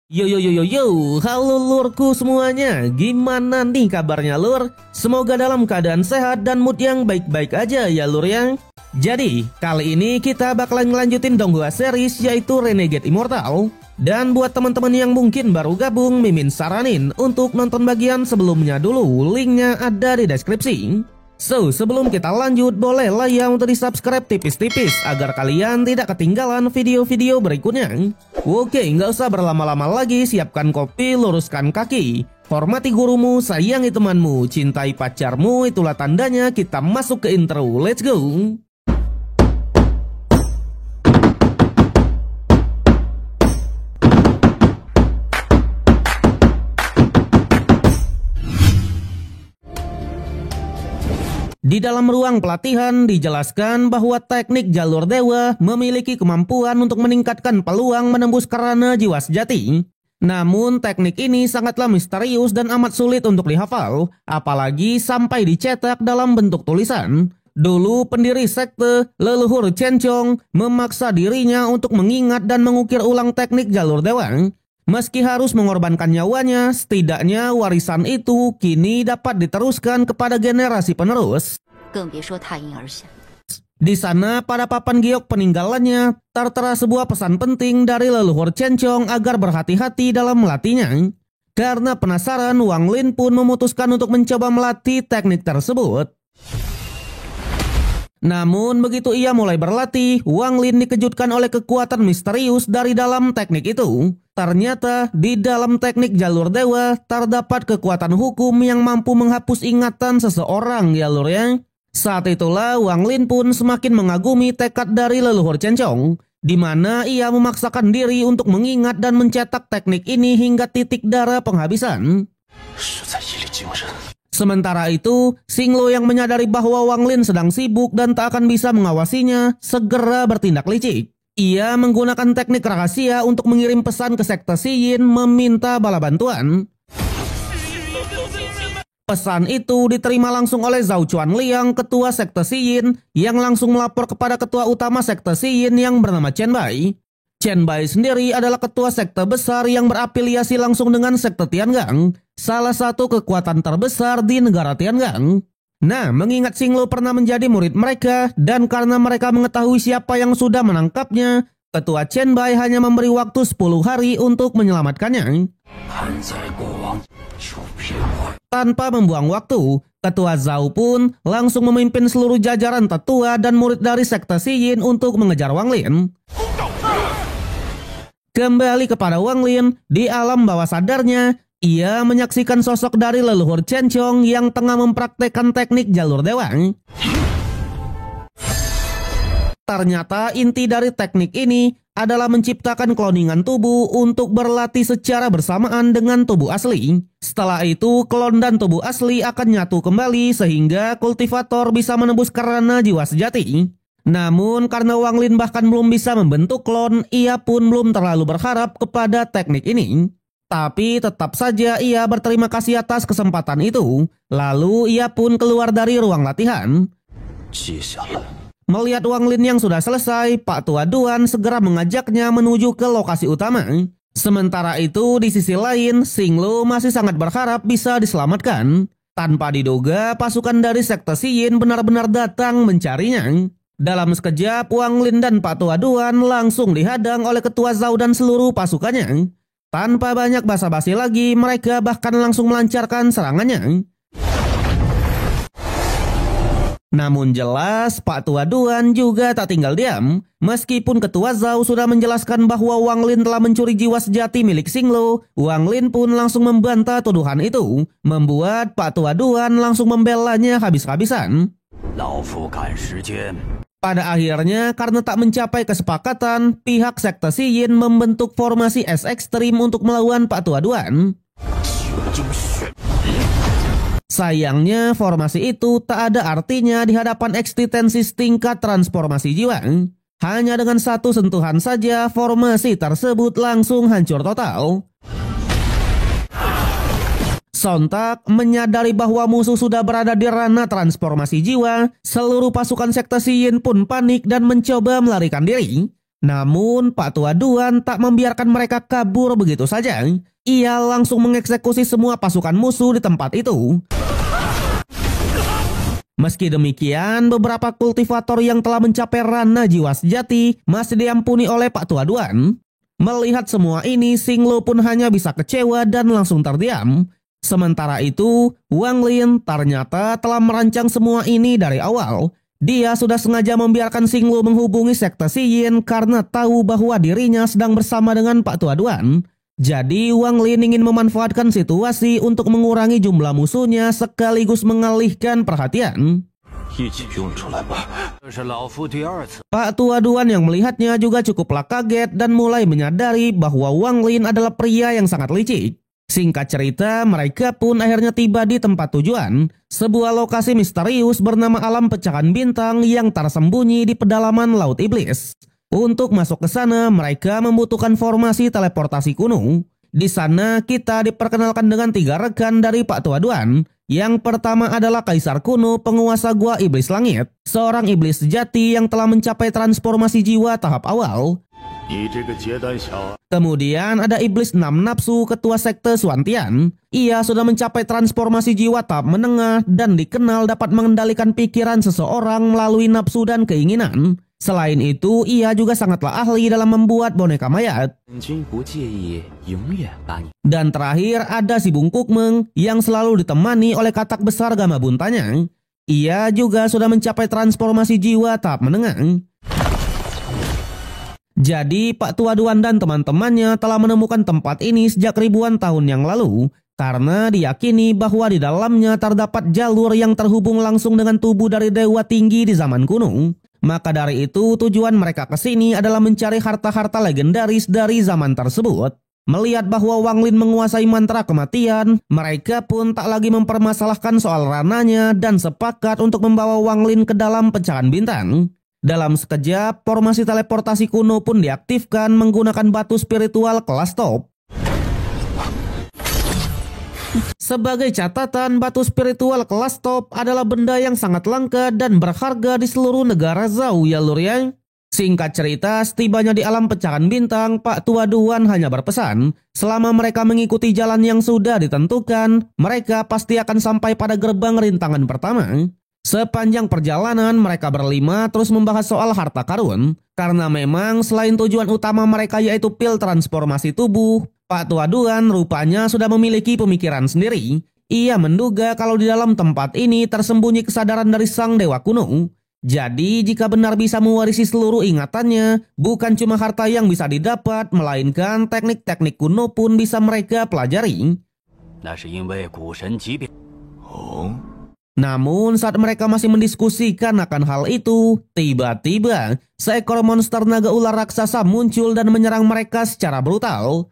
Yo yo yo yo yo, halo lurku semuanya, gimana nih kabarnya lur? Semoga dalam keadaan sehat dan mood yang baik-baik aja ya lur ya. Jadi, kali ini kita bakalan ngelanjutin Donghua series yaitu Renegade Immortal. Dan buat teman-teman yang mungkin baru gabung, Mimin saranin untuk nonton bagian sebelumnya dulu, linknya ada di deskripsi. So, sebelum kita lanjut, bolehlah ya untuk di-subscribe tipis-tipis agar kalian tidak ketinggalan video-video berikutnya. Oke, nggak usah berlama-lama lagi, siapkan kopi, luruskan kaki. Hormati gurumu, sayangi temanmu, cintai pacarmu, itulah tandanya kita masuk ke intro. Let's go! Di dalam ruang pelatihan dijelaskan bahwa teknik jalur dewa memiliki kemampuan untuk meningkatkan peluang menembus kerana jiwa sejati. Namun teknik ini sangatlah misterius dan amat sulit untuk dihafal, apalagi sampai dicetak dalam bentuk tulisan. Dulu pendiri sekte leluhur Chencong memaksa dirinya untuk mengingat dan mengukir ulang teknik jalur dewa. Meski harus mengorbankan nyawanya, setidaknya warisan itu kini dapat diteruskan kepada generasi penerus. Di sana pada papan giok peninggalannya tertera sebuah pesan penting dari leluhur Chencong agar berhati-hati dalam melatihnya. Karena penasaran, Wang Lin pun memutuskan untuk mencoba melatih teknik tersebut. Namun begitu ia mulai berlatih, Wang Lin dikejutkan oleh kekuatan misterius dari dalam teknik itu. Ternyata di dalam teknik jalur dewa terdapat kekuatan hukum yang mampu menghapus ingatan seseorang ya lur ya. Saat itulah Wang Lin pun semakin mengagumi tekad dari leluhur Chencong, di mana ia memaksakan diri untuk mengingat dan mencetak teknik ini hingga titik darah penghabisan. Sementara itu, Xinglo yang menyadari bahwa Wang Lin sedang sibuk dan tak akan bisa mengawasinya, segera bertindak licik. Ia menggunakan teknik rahasia untuk mengirim pesan ke sekte Xiyin meminta bala bantuan. Pesan itu diterima langsung oleh Zhao Chuanliang, ketua sekte Xiyin, yang langsung melapor kepada ketua utama sekte Xiyin yang bernama Chen Bai. Chen Bai sendiri adalah ketua sekte besar yang berafiliasi langsung dengan sekte Tiangang, salah satu kekuatan terbesar di negara Tiangang. Nah, mengingat Xinglo pernah menjadi murid mereka dan karena mereka mengetahui siapa yang sudah menangkapnya, ketua Chen Bai hanya memberi waktu 10 hari untuk menyelamatkannya. Tanpa membuang waktu, ketua Zhao pun langsung memimpin seluruh jajaran tetua dan murid dari sekte Xiyin untuk mengejar Wang Lin. Kembali kepada Wang Lin, di alam bawah sadarnya, ia menyaksikan sosok dari leluhur Chencong yang tengah mempraktekkan teknik jalur dewa. Ternyata inti dari teknik ini adalah menciptakan kloningan tubuh untuk berlatih secara bersamaan dengan tubuh asli. Setelah itu, klon dan tubuh asli akan nyatu kembali sehingga kultivator bisa menembus kerana jiwa sejati. Namun karena Wang Lin bahkan belum bisa membentuk klon, ia pun belum terlalu berharap kepada teknik ini. Tapi tetap saja ia berterima kasih atas kesempatan itu. Lalu ia pun keluar dari ruang latihan. Melihat Wang Lin yang sudah selesai, Pak Tua Duan segera mengajaknya menuju ke lokasi utama. Sementara itu di sisi lain, Xinglo masih sangat berharap bisa diselamatkan. Tanpa diduga, pasukan dari sekte Xiyin benar-benar datang mencarinya. Dalam sekejap, Wang Lin dan Pak Tua Duan langsung dihadang oleh ketua Zhao dan seluruh pasukannya. Tanpa banyak basa-basi lagi, mereka bahkan langsung melancarkan serangannya. Namun jelas, Pak Tua Duan juga tak tinggal diam. Meskipun ketua Zhao sudah menjelaskan bahwa Wang Lin telah mencuri jiwa sejati milik Xinglo, Wang Lin pun langsung membantah tuduhan itu, membuat Pak Tua Duan langsung membelanya habis-habisan. Pada akhirnya, karena tak mencapai kesepakatan, pihak sekte Xiyin membentuk formasi es ekstrim untuk melawan Pak Tua Duan. Sayangnya, formasi itu tak ada artinya di hadapan eksistensis tingkat transformasi jiwa. Hanya dengan satu sentuhan saja, formasi tersebut langsung hancur total. Sontak menyadari bahwa musuh sudah berada di ranah transformasi jiwa, seluruh pasukan sekte Xiyin pun panik dan mencoba melarikan diri. Namun Pak Tua Duan tak membiarkan mereka kabur begitu saja. Ia langsung mengeksekusi semua pasukan musuh di tempat itu. Meski demikian, beberapa kultivator yang telah mencapai ranah jiwa sejati masih diampuni oleh Pak Tua Duan. Melihat semua ini, Xing Lu pun hanya bisa kecewa dan langsung terdiam. Sementara itu, Wang Lin ternyata telah merancang semua ini dari awal. Dia sudah sengaja membiarkan Xing Lu menghubungi sekte Xiyin karena tahu bahwa dirinya sedang bersama dengan Pak Tua Duan. Jadi Wang Lin ingin memanfaatkan situasi untuk mengurangi jumlah musuhnya sekaligus mengalihkan perhatian. Pak Tua Duan yang melihatnya juga cukuplah kaget dan mulai menyadari bahwa Wang Lin adalah pria yang sangat licik. Singkat cerita, mereka pun akhirnya tiba di tempat tujuan, sebuah lokasi misterius bernama Alam Pecahan Bintang yang tersembunyi di pedalaman Laut Iblis. Untuk masuk ke sana, mereka membutuhkan formasi teleportasi kuno. Di sana, kita diperkenalkan dengan 3 rekan dari Pak Tua Duan. Yang pertama adalah Kaisar Kuno, penguasa Gua Iblis Langit, seorang iblis sejati yang telah mencapai transformasi jiwa tahap awal. Kemudian ada Iblis 6 Nafsu, ketua sekte Suantian. Ia sudah mencapai transformasi jiwa tahap menengah dan dikenal dapat mengendalikan pikiran seseorang melalui nafsu dan keinginan. Selain itu, ia juga sangatlah ahli dalam membuat boneka mayat. Dan terakhir ada si Bungkuk Meng yang selalu ditemani oleh katak besar Gama Buntanya. Ia juga sudah mencapai transformasi jiwa tahap menengah. Jadi Pak Tua Duan dan teman-temannya telah menemukan tempat ini sejak ribuan tahun yang lalu karena diyakini bahwa di dalamnya terdapat jalur yang terhubung langsung dengan tubuh dari dewa tinggi di zaman kuno. Maka dari itu tujuan mereka ke sini adalah mencari harta-harta legendaris dari zaman tersebut. Melihat bahwa Wang Lin menguasai mantra kematian, mereka pun tak lagi mempermasalahkan soal rananya dan sepakat untuk membawa Wang Lin ke dalam pecahan bintang. Dalam sekejap, formasi teleportasi kuno pun diaktifkan menggunakan batu spiritual kelas top. Sebagai catatan, batu spiritual kelas top adalah benda yang sangat langka dan berharga di seluruh negara Zhou ya lur ya. Singkat cerita, setibanya di alam pecahan bintang, Pak Tua Duan hanya berpesan, selama mereka mengikuti jalan yang sudah ditentukan, mereka pasti akan sampai pada gerbang rintangan pertama. Sepanjang perjalanan mereka berlima terus membahas soal harta karun. Karena memang selain tujuan utama mereka yaitu pil transformasi tubuh, Pak Tua Duan rupanya sudah memiliki pemikiran sendiri. Ia menduga kalau di dalam tempat ini tersembunyi kesadaran dari sang dewa kuno. Jadi jika benar bisa mewarisi seluruh ingatannya, bukan cuma harta yang bisa didapat, melainkan teknik-teknik kuno pun bisa mereka pelajari. Namun saat mereka masih mendiskusikan akan hal itu, tiba-tiba seekor monster naga ular raksasa muncul dan menyerang mereka secara brutal.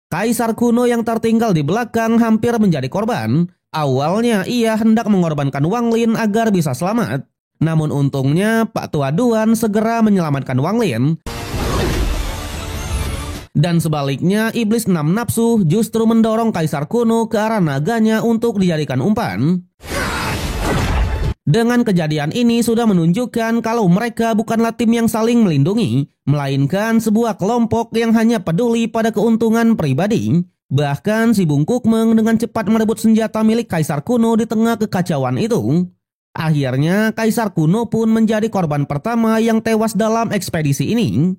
Kaisar kuno yang tertinggal di belakang hampir menjadi korban. Awalnya ia hendak mengorbankan Wang Lin agar bisa selamat. Namun untungnya Pak Tua Duan segera menyelamatkan Wang Lin. Dan sebaliknya, Iblis 6 Nafsu justru mendorong Kaisar kuno ke arah naganya untuk dijadikan umpan. Dengan kejadian ini sudah menunjukkan kalau mereka bukanlah tim yang saling melindungi, melainkan sebuah kelompok yang hanya peduli pada keuntungan pribadi. Bahkan si Bungkuk Meng dengan cepat merebut senjata milik Kaisar kuno di tengah kekacauan itu. Akhirnya, Kaisar kuno pun menjadi korban pertama yang tewas dalam ekspedisi ini.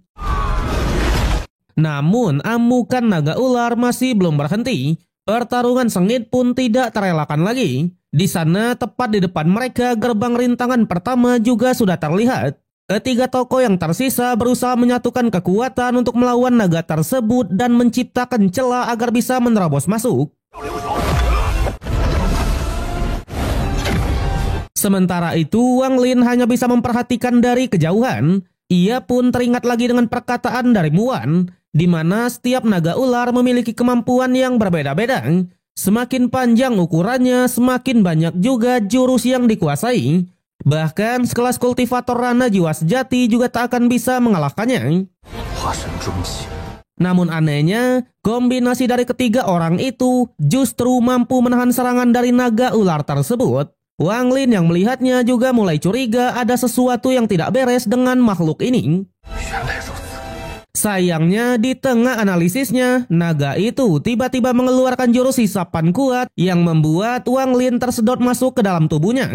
Namun amukan naga ular masih belum berhenti. Pertarungan sengit pun tidak terelakkan lagi. Di sana tepat di depan mereka gerbang rintangan pertama juga sudah terlihat. Ketiga tokoh yang tersisa berusaha menyatukan kekuatan untuk melawan naga tersebut dan menciptakan celah agar bisa menerobos masuk. Sementara itu Wang Lin hanya bisa memperhatikan dari kejauhan. Ia pun teringat lagi dengan perkataan dari Muan, di mana setiap naga ular memiliki kemampuan yang berbeda-beda. Semakin panjang ukurannya, semakin banyak juga jurus yang dikuasai. Bahkan sekelas kultivator rana jiwa sejati juga tak akan bisa mengalahkannya. Namun anehnya, kombinasi dari ketiga orang itu justru mampu menahan serangan dari naga ular tersebut. Wang Lin yang melihatnya juga mulai curiga ada sesuatu yang tidak beres dengan makhluk ini. Sayangnya di tengah analisisnya, naga itu tiba-tiba mengeluarkan jurus hisapan kuat yang membuat Wang Lin tersedot masuk ke dalam tubuhnya.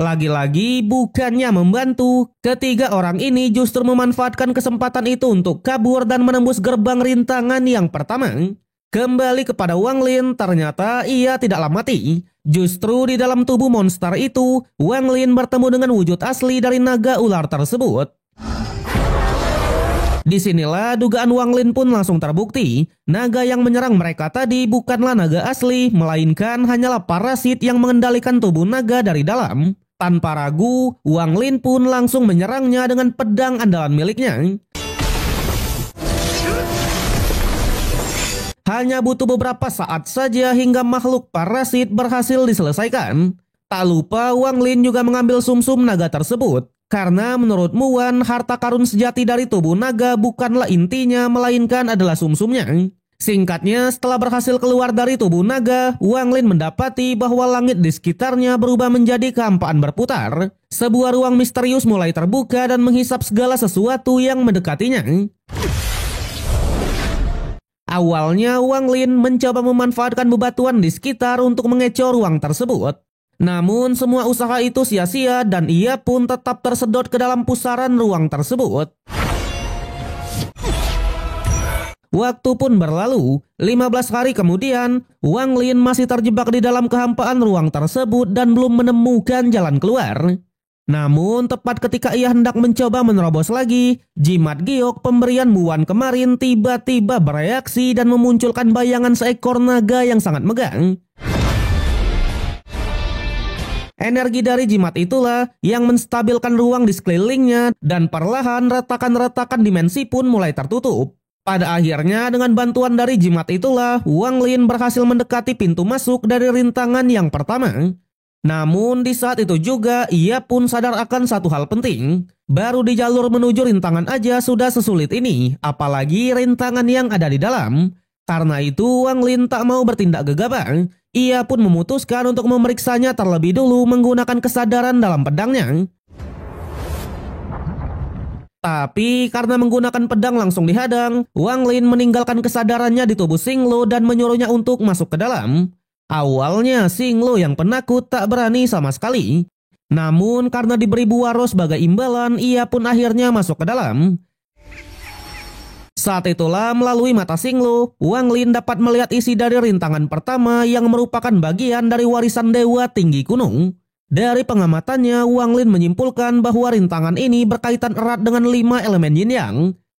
Lagi-lagi bukannya membantu, ketiga orang ini justru memanfaatkan kesempatan itu untuk kabur dan menembus gerbang rintangan yang pertama. Kembali kepada Wang Lin, ternyata ia tidaklah mati. Justru di dalam tubuh monster itu, Wang Lin bertemu dengan wujud asli dari naga ular tersebut. Disinilah dugaan Wang Lin pun langsung terbukti. Naga yang menyerang mereka tadi bukanlah naga asli, melainkan hanyalah parasit yang mengendalikan tubuh naga dari dalam. Tanpa ragu, Wang Lin pun langsung menyerangnya dengan pedang andalan miliknya. Hanya butuh beberapa saat saja hingga makhluk parasit berhasil diselesaikan. Tak lupa Wang Lin juga mengambil sumsum naga tersebut. Karena menurut Muwan, harta karun sejati dari tubuh naga bukanlah intinya, melainkan adalah sumsumnya. Singkatnya, setelah berhasil keluar dari tubuh naga, Wang Lin mendapati bahwa langit di sekitarnya berubah menjadi kehampaan berputar. Sebuah ruang misterius mulai terbuka dan menghisap segala sesuatu yang mendekatinya. Awalnya Wang Lin mencoba memanfaatkan bebatuan di sekitar untuk mengecoh ruang tersebut. Namun semua usaha itu sia-sia dan ia pun tetap tersedot ke dalam pusaran ruang tersebut. Waktu pun berlalu, 15 hari kemudian, Wang Lin masih terjebak di dalam kehampaan ruang tersebut dan belum menemukan jalan keluar. Namun tepat ketika ia hendak mencoba menerobos lagi, jimat giok pemberian Muwan kemarin tiba-tiba bereaksi dan memunculkan bayangan seekor naga yang sangat megah. Energi dari jimat itulah yang menstabilkan ruang di sekelilingnya dan perlahan retakan-retakan dimensi pun mulai tertutup. Pada akhirnya dengan bantuan dari jimat itulah Wang Lin berhasil mendekati pintu masuk dari rintangan yang pertama. Namun di saat itu juga ia pun sadar akan satu hal penting. Baru di jalur menuju rintangan aja sudah sesulit ini, apalagi rintangan yang ada di dalam. Karena itu Wang Lin tak mau bertindak gegabah. Ia pun memutuskan untuk memeriksanya terlebih dulu menggunakan kesadaran dalam pedangnya. Tapi karena menggunakan pedang langsung dihadang, Wang Lin meninggalkan kesadarannya di tubuh Xinglo dan menyuruhnya untuk masuk ke dalam. Awalnya Xinglo yang penakut tak berani sama sekali. Namun karena diberi buaro sebagai imbalan, ia pun akhirnya masuk ke dalam. Saat itulah melalui mata Xinglo, Wang Lin dapat melihat isi dari rintangan pertama yang merupakan bagian dari warisan Dewa Tinggi Kuno. Dari pengamatannya, Wang Lin menyimpulkan bahwa rintangan ini berkaitan erat dengan 5 elemen yin yang.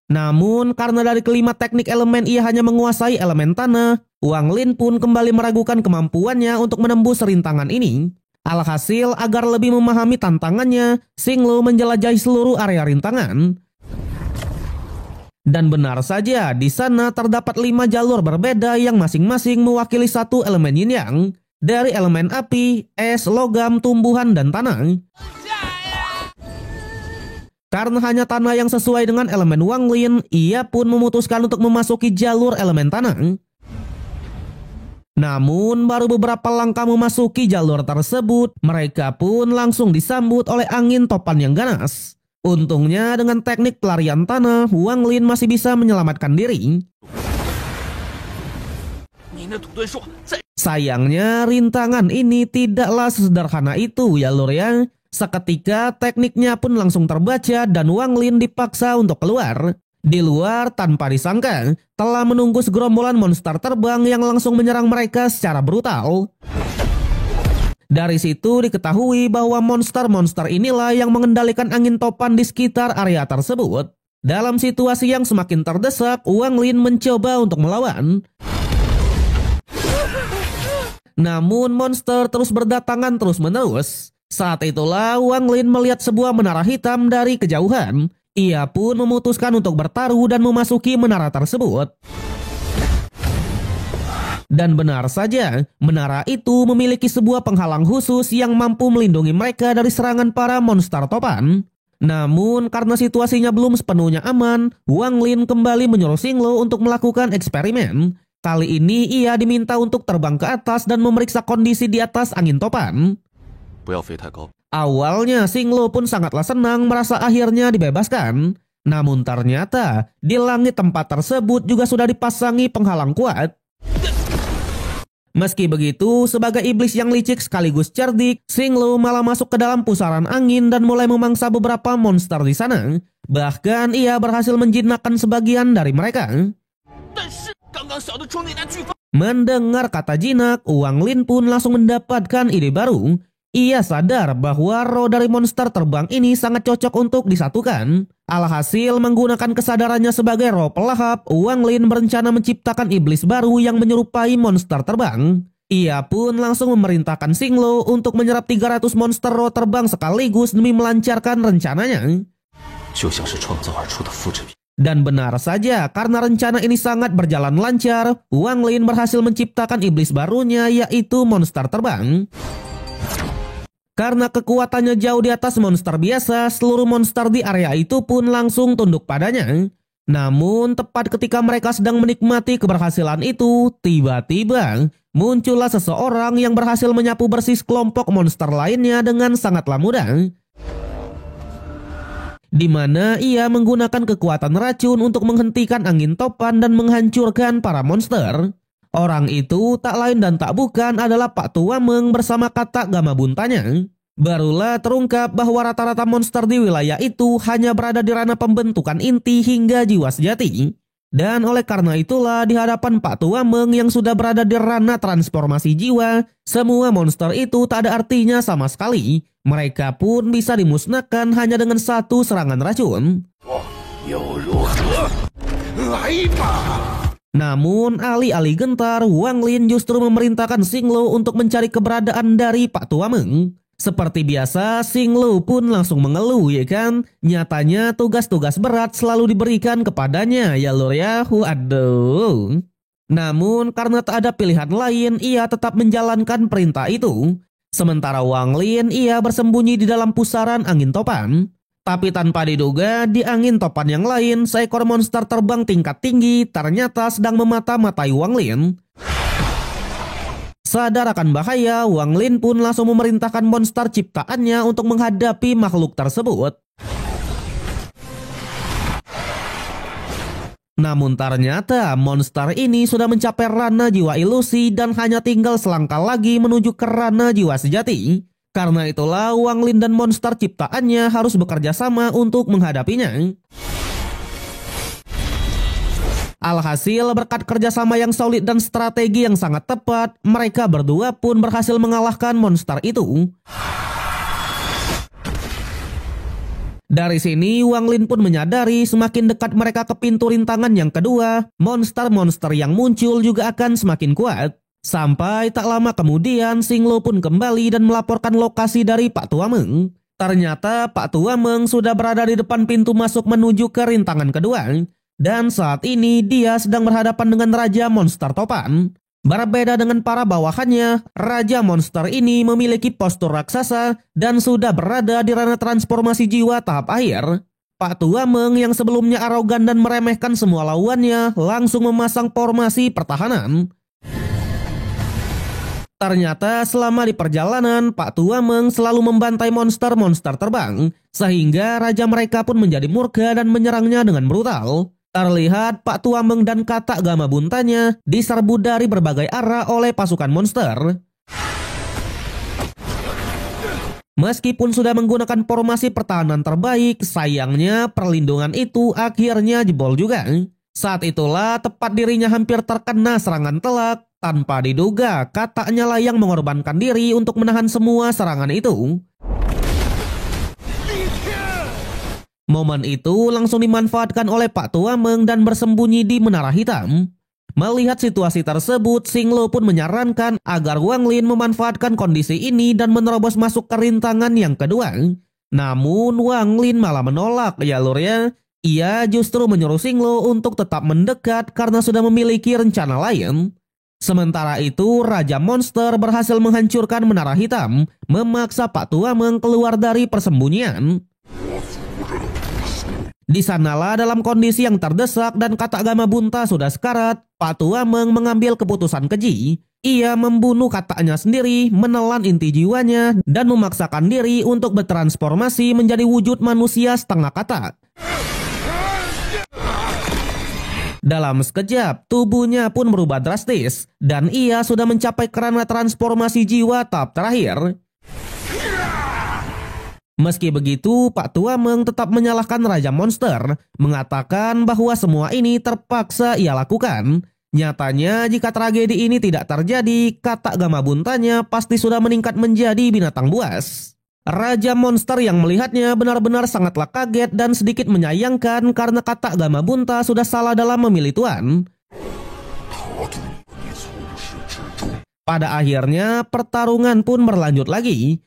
Namun karena dari kelima teknik elemen ia hanya menguasai elemen tanah, Wang Lin pun kembali meragukan kemampuannya untuk menembus rintangan ini. Alhasil agar lebih memahami tantangannya, Xinglo menjelajahi seluruh area rintangan. Dan benar saja, di sana terdapat 5 jalur berbeda yang masing-masing mewakili satu elemen yin yang. Dari elemen api, es, logam, tumbuhan, dan tanah. Karena hanya tanah yang sesuai dengan elemen Wang Lin, ia pun memutuskan untuk memasuki jalur elemen tanah. Namun baru beberapa langkah memasuki jalur tersebut, mereka pun langsung disambut oleh angin topan yang ganas. Untungnya dengan teknik pelarian tanah, Wang Lin masih bisa menyelamatkan diri. Sayangnya rintangan ini tidaklah sesederhana itu ya lur ya. Seketika tekniknya pun langsung terbaca dan Wang Lin dipaksa untuk keluar. Di luar tanpa disangka telah menunggu segerombolan monster terbang yang langsung menyerang mereka secara brutal. Dari situ diketahui bahwa monster-monster inilah yang mengendalikan angin topan di sekitar area tersebut. Dalam situasi yang semakin terdesak, Wang Lin mencoba untuk melawan. Namun monster terus berdatangan terus-menerus. Saat itulah Wang Lin melihat sebuah menara hitam dari kejauhan. Ia pun memutuskan untuk bertaruh dan memasuki menara tersebut. Dan benar saja, menara itu memiliki sebuah penghalang khusus yang mampu melindungi mereka dari serangan para monster topan. Namun karena situasinya belum sepenuhnya aman, Wang Lin kembali menyuruh Xinglo untuk melakukan eksperimen. Kali ini ia diminta untuk terbang ke atas dan memeriksa kondisi di atas angin topan. 不要飞太高。 Awalnya Xinglu pun sangatlah senang merasa akhirnya dibebaskan. Namun ternyata di langit tempat tersebut juga sudah dipasangi penghalang kuat. Meski begitu, sebagai iblis yang licik sekaligus cerdik, Xinglu malah masuk ke dalam pusaran angin dan mulai memangsa beberapa monster di sana. Bahkan ia berhasil menjinakkan sebagian dari mereka. Mendengar kata jinak, Wang Lin pun langsung mendapatkan ide baru. Ia sadar bahwa roh dari monster terbang ini sangat cocok untuk disatukan. Alhasil menggunakan kesadarannya sebagai roh pelahap, Wang Lin berencana menciptakan iblis baru yang menyerupai monster terbang. Ia pun langsung memerintahkan Xinglu untuk menyerap 300 monster roh terbang sekaligus demi melancarkan rencananya. Dan benar saja, karena rencana ini sangat berjalan lancar, Wang Lin berhasil menciptakan iblis barunya, yaitu monster terbang. Karena kekuatannya jauh di atas monster biasa, seluruh monster di area itu pun langsung tunduk padanya. Namun tepat ketika mereka sedang menikmati keberhasilan itu, tiba-tiba muncullah seseorang yang berhasil menyapu bersih kelompok monster lainnya dengan sangatlah mudah. Di mana ia menggunakan kekuatan racun untuk menghentikan angin topan dan menghancurkan para monster. Orang itu tak lain dan tak bukan adalah Pak Tua Meng bersama kata Gama Buntanya. Barulah terungkap bahwa rata-rata monster di wilayah itu hanya berada di ranah pembentukan inti hingga jiwa sejati. Dan oleh karena itulah di hadapan Pak Tua Meng yang sudah berada di ranah transformasi jiwa, semua monster itu tak ada artinya sama sekali. Mereka pun bisa dimusnahkan hanya dengan satu serangan racun. Namun alih-alih gentar, Wang Lin justru memerintahkan Xinglu untuk mencari keberadaan dari Pak Tua Meng. Seperti biasa, Xinglu pun langsung mengeluh, ya kan? Nyatanya tugas-tugas berat selalu diberikan kepadanya, ya lur ya. Waduh. Namun karena tak ada pilihan lain, ia tetap menjalankan perintah itu. Sementara Wang Lin, ia bersembunyi di dalam pusaran angin topan. Tapi tanpa diduga, di angin topan yang lain, seekor monster terbang tingkat tinggi ternyata sedang memata-matai Wang Lin. Sadar akan bahaya, Wang Lin pun langsung memerintahkan monster ciptaannya untuk menghadapi makhluk tersebut. Namun ternyata monster ini sudah mencapai ranah jiwa ilusi dan hanya tinggal selangkah lagi menuju ke ranah jiwa sejati. Karena itulah Wang Lin dan monster ciptaannya harus bekerja sama untuk menghadapinya. Alhasil berkat kerjasama yang solid dan strategi yang sangat tepat, mereka berdua pun berhasil mengalahkan monster itu. Dari sini Wang Lin pun menyadari semakin dekat mereka ke pintu rintangan yang kedua, monster-monster yang muncul juga akan semakin kuat. Sampai tak lama kemudian Xinglu pun kembali dan melaporkan lokasi dari Pak Tua Meng. Ternyata Pak Tua Meng sudah berada di depan pintu masuk menuju ke rintangan kedua. Dan saat ini dia sedang berhadapan dengan Raja Monster Topan. Berbeda dengan para bawahannya, Raja Monster ini memiliki postur raksasa dan sudah berada di ranah transformasi jiwa tahap akhir. Pak Tua Meng yang sebelumnya arogan dan meremehkan semua lawannya langsung memasang formasi pertahanan. Ternyata selama di perjalanan, Pak Tua Meng selalu membantai monster-monster terbang, sehingga raja mereka pun menjadi murka dan menyerangnya dengan brutal. Terlihat Pak Tua Meng dan kata Gama Buntanya diserbu dari berbagai arah oleh pasukan monster. Meskipun sudah menggunakan formasi pertahanan terbaik, sayangnya perlindungan itu akhirnya jebol juga. Saat itulah tepat dirinya hampir terkena serangan telak. Tanpa diduga, katanya lah yang mengorbankan diri untuk menahan semua serangan itu. Momen itu langsung dimanfaatkan oleh Pak Tua Meng dan bersembunyi di menara hitam. Melihat situasi tersebut, Xinglu pun menyarankan agar Wang Lin memanfaatkan kondisi ini dan menerobos masuk ke rintangan yang kedua. Namun Wang Lin malah menolak, ya lur ya. Ia justru menyuruh Xinglu untuk tetap mendekat karena sudah memiliki rencana lain. Sementara itu, Raja Monster berhasil menghancurkan menara hitam, memaksa Pak Tua Meng keluar dari persembunyian. Di sanalah dalam kondisi yang terdesak dan kata Gama Bunta sudah sekarat, Pak Tuameng mengambil keputusan keji. Ia membunuh kakaknya sendiri, menelan inti jiwanya, dan memaksakan diri untuk bertransformasi menjadi wujud manusia setengah katak. Dalam sekejap, tubuhnya pun berubah drastis, dan ia sudah mencapai kerana transformasi jiwa tahap terakhir. Meski begitu, Pak Tuameng tetap menyalahkan Raja Monster, mengatakan bahwa semua ini terpaksa ia lakukan. Nyatanya, jika tragedi ini tidak terjadi, katak Gamabuntanya pasti sudah meningkat menjadi binatang buas. Raja Monster yang melihatnya benar-benar sangatlah kaget dan sedikit menyayangkan karena katak Gamabunta sudah salah dalam memilih tuan. Pada akhirnya, pertarungan pun berlanjut lagi.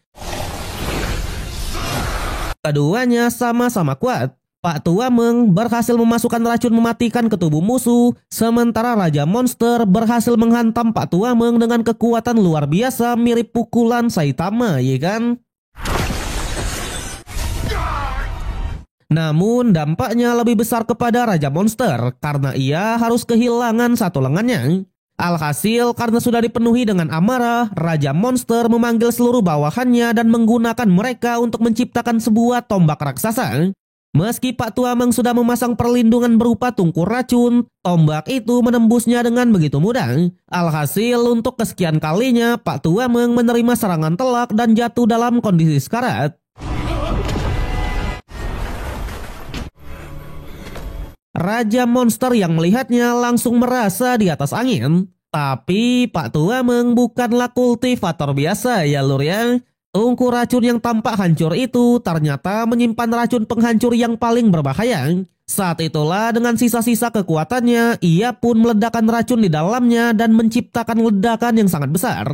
Keduanya sama-sama kuat. Pak Tuameng berhasil memasukkan racun mematikan ke tubuh musuh, sementara Raja Monster berhasil menghantam Pak Tuameng dengan kekuatan luar biasa mirip pukulan Saitama, ya kan? Namun dampaknya lebih besar kepada Raja Monster karena ia harus kehilangan satu lengannya. Alhasil karena sudah dipenuhi dengan amarah, Raja Monster memanggil seluruh bawahannya dan menggunakan mereka untuk menciptakan sebuah tombak raksasa. Meski Pak Tuameng sudah memasang perlindungan berupa tungku racun, tombak itu menembusnya dengan begitu mudah. Alhasil untuk kesekian kalinya Pak Tuameng menerima serangan telak dan jatuh dalam kondisi sekarat. Raja Monster yang melihatnya langsung merasa di atas angin. Tapi Pak Tuameng bukanlah kultivator biasa ya lur ya. Tungku racun yang tampak hancur itu ternyata menyimpan racun penghancur yang paling berbahaya. Saat itulah dengan sisa-sisa kekuatannya, ia pun meledakkan racun di dalamnya dan menciptakan ledakan yang sangat besar.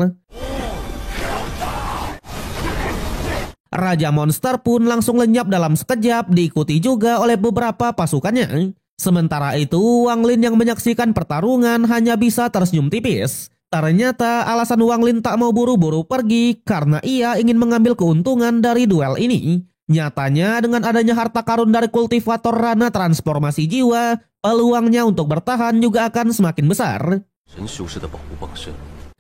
Raja Monster pun langsung lenyap dalam sekejap, diikuti juga oleh beberapa pasukannya. Sementara itu, Wang Lin yang menyaksikan pertarungan hanya bisa tersenyum tipis. Ternyata alasan Wang Lin tak mau buru-buru pergi karena ia ingin mengambil keuntungan dari duel ini. Nyatanya dengan adanya harta karun dari kultivator Rana transformasi jiwa, peluangnya untuk bertahan juga akan semakin besar.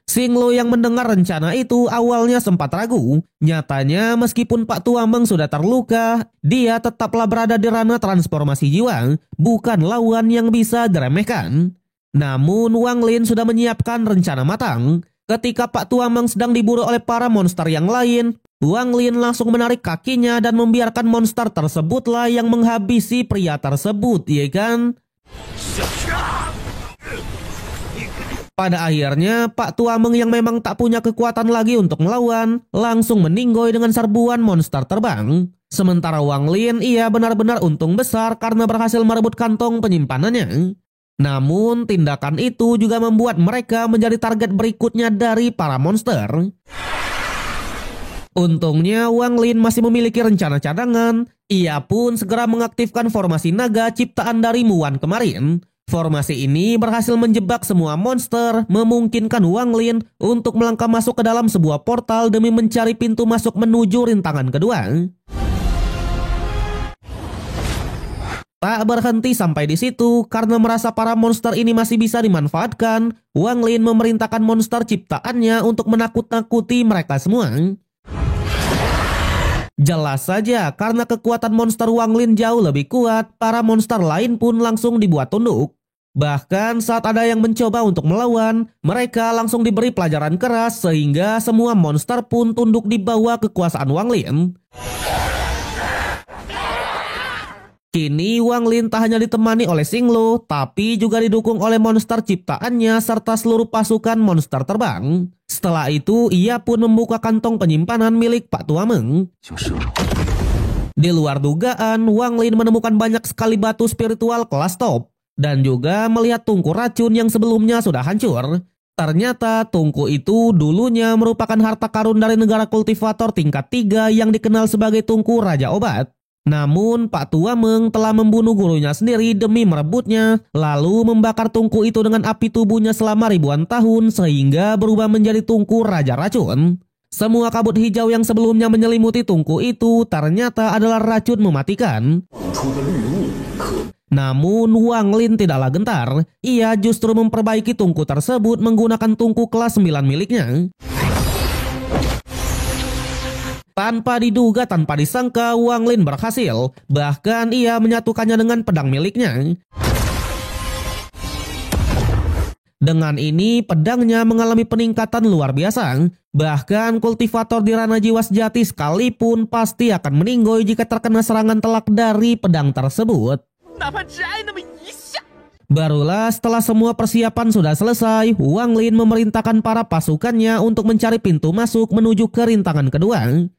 Xinglo yang mendengar rencana itu awalnya sempat ragu. Nyatanya meskipun Pak Tuameng sudah terluka, dia tetaplah berada di ranah transformasi jiwa, bukan lawan yang bisa diremehkan. Namun Wang Lin sudah menyiapkan rencana matang. Ketika Pak Tuameng sedang diburu oleh para monster yang lain, Wang Lin langsung menarik kakinya dan membiarkan monster tersebutlah yang menghabisi pria tersebut, ya kan? Pada akhirnya, Pak Tuameng yang memang tak punya kekuatan lagi untuk melawan, langsung meninggoy dengan serbuan monster terbang. Sementara Wang Lin, ia benar-benar untung besar karena berhasil merebut kantong penyimpanannya. Namun, tindakan itu juga membuat mereka menjadi target berikutnya dari para monster. Untungnya, Wang Lin masih memiliki rencana cadangan. Ia pun segera mengaktifkan formasi naga ciptaan dari Muwan kemarin. Formasi ini berhasil menjebak semua monster, memungkinkan Wang Lin untuk melangkah masuk ke dalam sebuah portal demi mencari pintu masuk menuju rintangan kedua. Tak berhenti sampai di situ, karena merasa para monster ini masih bisa dimanfaatkan, Wang Lin memerintahkan monster ciptaannya untuk menakut-nakuti mereka semua. Jelas saja, karena kekuatan monster Wang Lin jauh lebih kuat, para monster lain pun langsung dibuat tunduk. Bahkan saat ada yang mencoba untuk melawan, mereka langsung diberi pelajaran keras sehingga semua monster pun tunduk di bawah kekuasaan Wang Lin. Kini Wang Lin tak hanya ditemani oleh Xinglo, tapi juga didukung oleh monster ciptaannya serta seluruh pasukan monster terbang. Setelah itu, ia pun membuka kantong penyimpanan milik Pak Tuameng. Di luar dugaan, Wang Lin menemukan banyak sekali batu spiritual kelas top. Dan juga melihat tungku racun yang sebelumnya sudah hancur. Ternyata tungku itu dulunya merupakan harta karun dari negara kultivator tingkat 3 yang dikenal sebagai tungku Raja Obat. Namun Pak Tuameng telah membunuh gurunya sendiri demi merebutnya, lalu membakar tungku itu dengan api tubuhnya selama ribuan tahun sehingga berubah menjadi tungku Raja Racun. Semua kabut hijau yang sebelumnya menyelimuti tungku itu ternyata adalah racun mematikan. Namun Wang Lin tidaklah gentar, ia justru memperbaiki tungku tersebut menggunakan tungku kelas 9 miliknya. Tanpa diduga, tanpa disangka, Wang Lin berhasil. Bahkan ia menyatukannya dengan pedang miliknya. Dengan ini, pedangnya mengalami peningkatan luar biasa. Bahkan kultivator di ranah jiwa sejati sekalipun pasti akan meninggoy jika terkena serangan telak dari pedang tersebut. Barulah setelah semua persiapan sudah selesai, Wang Lin memerintahkan para pasukannya untuk mencari pintu masuk menuju ke rintangan kedua.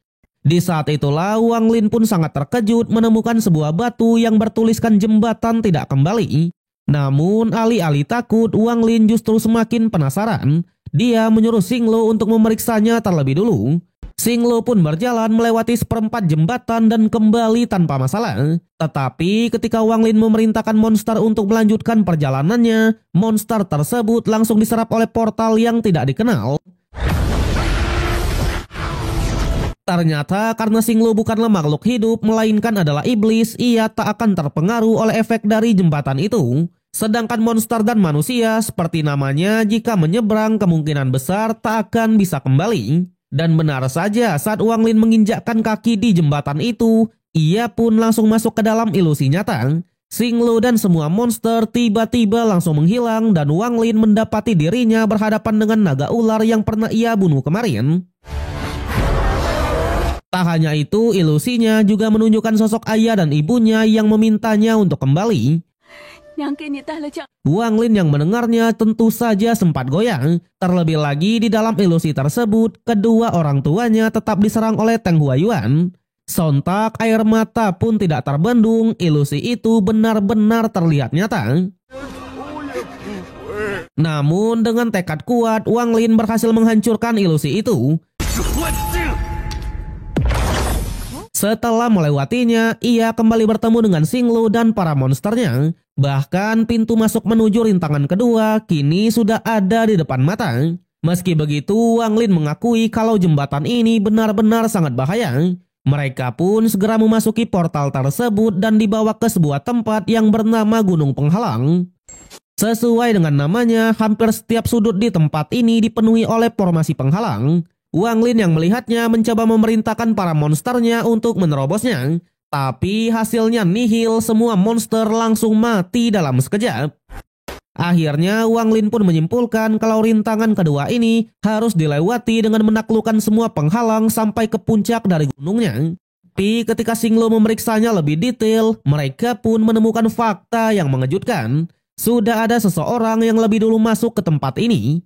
Di saat itulah Wang Lin pun sangat terkejut menemukan sebuah batu yang bertuliskan jembatan tidak kembali. Namun alih-alih takut, Wang Lin justru semakin penasaran. Dia menyuruh Xinglu untuk memeriksanya terlebih dulu. Xinglu pun berjalan melewati seperempat jembatan dan kembali tanpa masalah. Tetapi ketika Wang Lin memerintahkan monster untuk melanjutkan perjalanannya, monster tersebut langsung diserap oleh portal yang tidak dikenal. Ternyata karena Xinglu bukanlah makhluk hidup melainkan adalah iblis, ia tak akan terpengaruh oleh efek dari jembatan itu. Sedangkan monster dan manusia seperti namanya jika menyeberang kemungkinan besar tak akan bisa kembali. Dan benar saja saat Wang Lin menginjakkan kaki di jembatan itu, ia pun langsung masuk ke dalam ilusi nyata. Xinglu dan semua monster tiba-tiba langsung menghilang dan Wang Lin mendapati dirinya berhadapan dengan naga ular yang pernah ia bunuh kemarin. Tak hanya itu, ilusinya juga menunjukkan sosok ayah dan ibunya yang memintanya untuk kembali. Wang Lin yang mendengarnya tentu saja sempat goyang. Terlebih lagi di dalam ilusi tersebut, kedua orang tuanya tetap diserang oleh Teng Huayuan. Sontak air mata pun tidak terbendung, ilusi itu benar-benar terlihat nyata. Namun dengan tekad kuat, Wang Lin berhasil menghancurkan ilusi itu. Setelah melewatinya, ia kembali bertemu dengan Xinglu dan para monsternya. Bahkan pintu masuk menuju rintangan kedua kini sudah ada di depan mata. Meski begitu, Wang Lin mengakui kalau jembatan ini benar-benar sangat bahaya. Mereka pun segera memasuki portal tersebut dan dibawa ke sebuah tempat yang bernama Gunung Penghalang. Sesuai dengan namanya, hampir setiap sudut di tempat ini dipenuhi oleh formasi penghalang. Wang Lin yang melihatnya mencoba memerintahkan para monsternya untuk menerobosnya. Tapi hasilnya nihil, semua monster langsung mati dalam sekejap. Akhirnya Wang Lin pun menyimpulkan kalau rintangan kedua ini harus dilewati dengan menaklukkan semua penghalang sampai ke puncak dari gunungnya. Tapi ketika Xinglu memeriksanya lebih detail, mereka pun menemukan fakta yang mengejutkan. Sudah ada seseorang yang lebih dulu masuk ke tempat ini.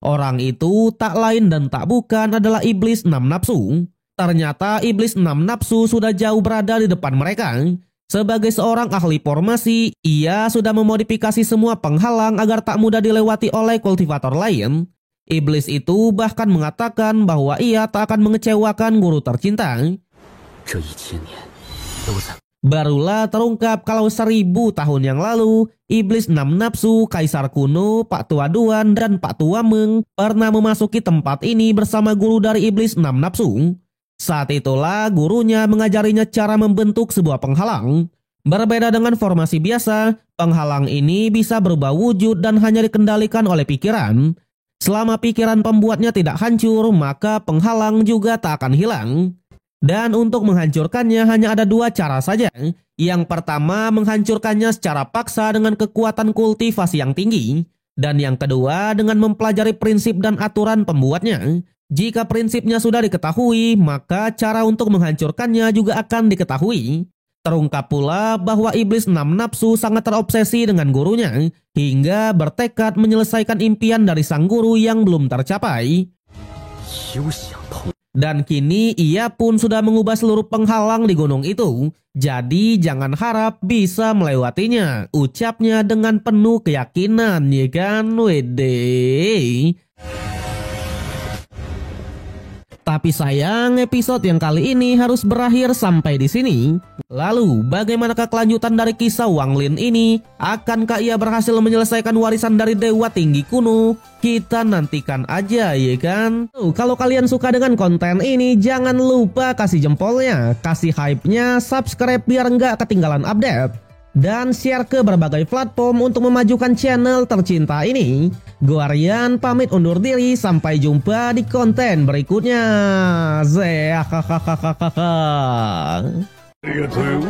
Orang itu tak lain dan tak bukan adalah Iblis 6 Nafsu. Ternyata Iblis 6 Nafsu sudah jauh berada di depan mereka. Sebagai seorang ahli formasi, ia sudah memodifikasi semua penghalang agar tak mudah dilewati oleh kultivator lain. Iblis itu bahkan mengatakan bahwa ia tak akan mengecewakan guru tercinta. Barulah terungkap kalau 1000 tahun yang lalu, Iblis 6 Nafsu, Kaisar kuno, Pak Tua Duan, dan Pak Tua Meng pernah memasuki tempat ini bersama guru dari Iblis 6 Nafsu. Saat itulah gurunya mengajarinya cara membentuk sebuah penghalang. Berbeda dengan formasi biasa, penghalang ini bisa berubah wujud dan hanya dikendalikan oleh pikiran. Selama pikiran pembuatnya tidak hancur, maka penghalang juga tak akan hilang. Dan untuk menghancurkannya hanya ada 2 cara saja. Yang pertama, menghancurkannya secara paksa dengan kekuatan kultivasi yang tinggi. Dan yang kedua, dengan mempelajari prinsip dan aturan pembuatnya. Jika prinsipnya sudah diketahui, maka cara untuk menghancurkannya juga akan diketahui. Terungkap pula bahwa Iblis 6 Nafsu sangat terobsesi dengan gurunya, hingga bertekad menyelesaikan impian dari sang guru yang belum tercapai. Dan kini ia pun sudah mengubah seluruh penghalang di gunung itu. Jadi jangan harap bisa melewatinya, ucapnya dengan penuh keyakinan, ya kan, wede. Tapi sayang, episode yang kali ini harus berakhir sampai di sini. Lalu, bagaimanakah kelanjutan dari kisah Wang Lin ini? Akankah ia berhasil menyelesaikan warisan dari Dewa Tinggi kuno? Kita nantikan aja, ya kan? Kalau kalian suka dengan konten ini, jangan lupa kasih jempolnya, kasih hype-nya, subscribe biar nggak ketinggalan update, dan share ke berbagai platform untuk memajukan channel tercinta ini. Gua Rian pamit undur diri, sampai jumpa di konten berikutnya. Arigatou.